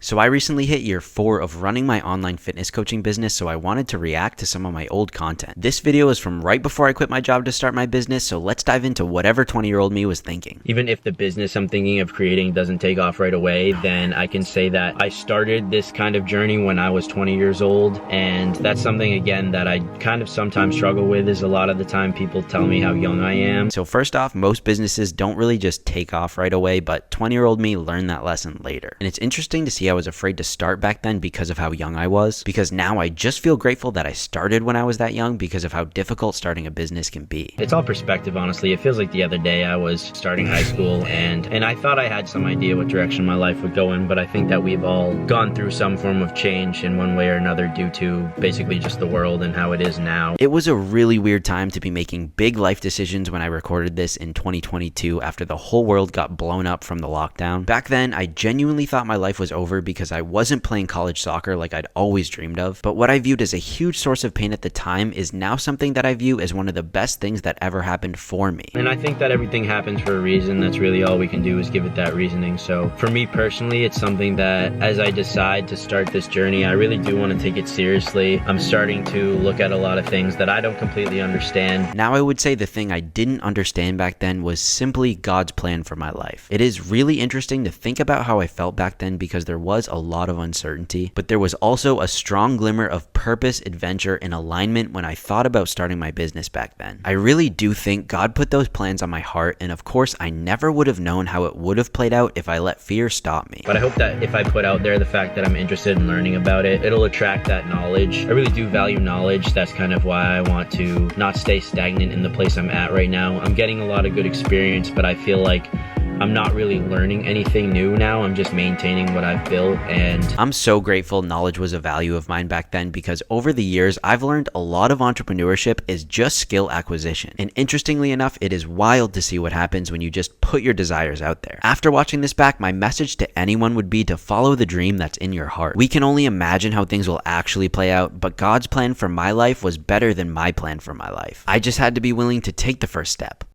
So I recently hit year 4 of running my online fitness coaching business, so I wanted to react to some of my old content. This video is from right before I quit my job to start my business, so let's dive into whatever 20-year-old me was thinking. Even if the business I'm thinking of creating doesn't take off right away, then I can say that I started this kind of journey when I was 20 years old, and that's something again that I kind of sometimes struggle with. Is a lot of the time people tell me how young I am. So first off, most businesses don't really just take off right away, but 20-year-old me learned that lesson later. And it's interesting to see I was afraid to start back then because of how young I was, because now I just feel grateful that I started when I was that young because of how difficult starting a business can be. It's all perspective, honestly. It feels like the other day I was starting high school and I thought I had some idea what direction my life would go in, but I think that we've all gone through some form of change in one way or another due to basically just the world and how it is now. It was a really weird time to be making big life decisions when I recorded this in 2022 after the whole world got blown up from the lockdown. Back then, I genuinely thought my life was over because I wasn't playing college soccer like I'd always dreamed of, but what I viewed as a huge source of pain at the time is now something that I view as one of the best things that ever happened for me. And I think that everything happens for a reason. That's really all we can do is give it that reasoning. So for me personally, it's something that as I decide to start this journey, I really do want to take it seriously. I'm starting to look at a lot of things that I don't completely understand. Now I would say the thing I didn't understand back then was simply God's plan for my life. It is really interesting to think about how I felt back then because there was a lot of uncertainty, but there was also a strong glimmer of purpose, adventure, and alignment when I thought about starting my business back then. I really do think God put those plans on my heart, and of course I never would have known how it would have played out if I let fear stop me. But I hope that if I put out there the fact that I'm interested in learning about it, it'll attract that knowledge. I really do value knowledge. That's kind of why I want to not stay stagnant in the place I'm at right now. I'm getting a lot of good experience, but I feel like I'm not really learning anything new now. I'm just maintaining what I've built, and I'm so grateful knowledge was a value of mine back then because over the years, I've learned a lot of entrepreneurship is just skill acquisition. And interestingly enough, it is wild to see what happens when you just put your desires out there. After watching this back, my message to anyone would be to follow the dream that's in your heart. We can only imagine how things will actually play out, but God's plan for my life was better than my plan for my life. I just had to be willing to take the first step.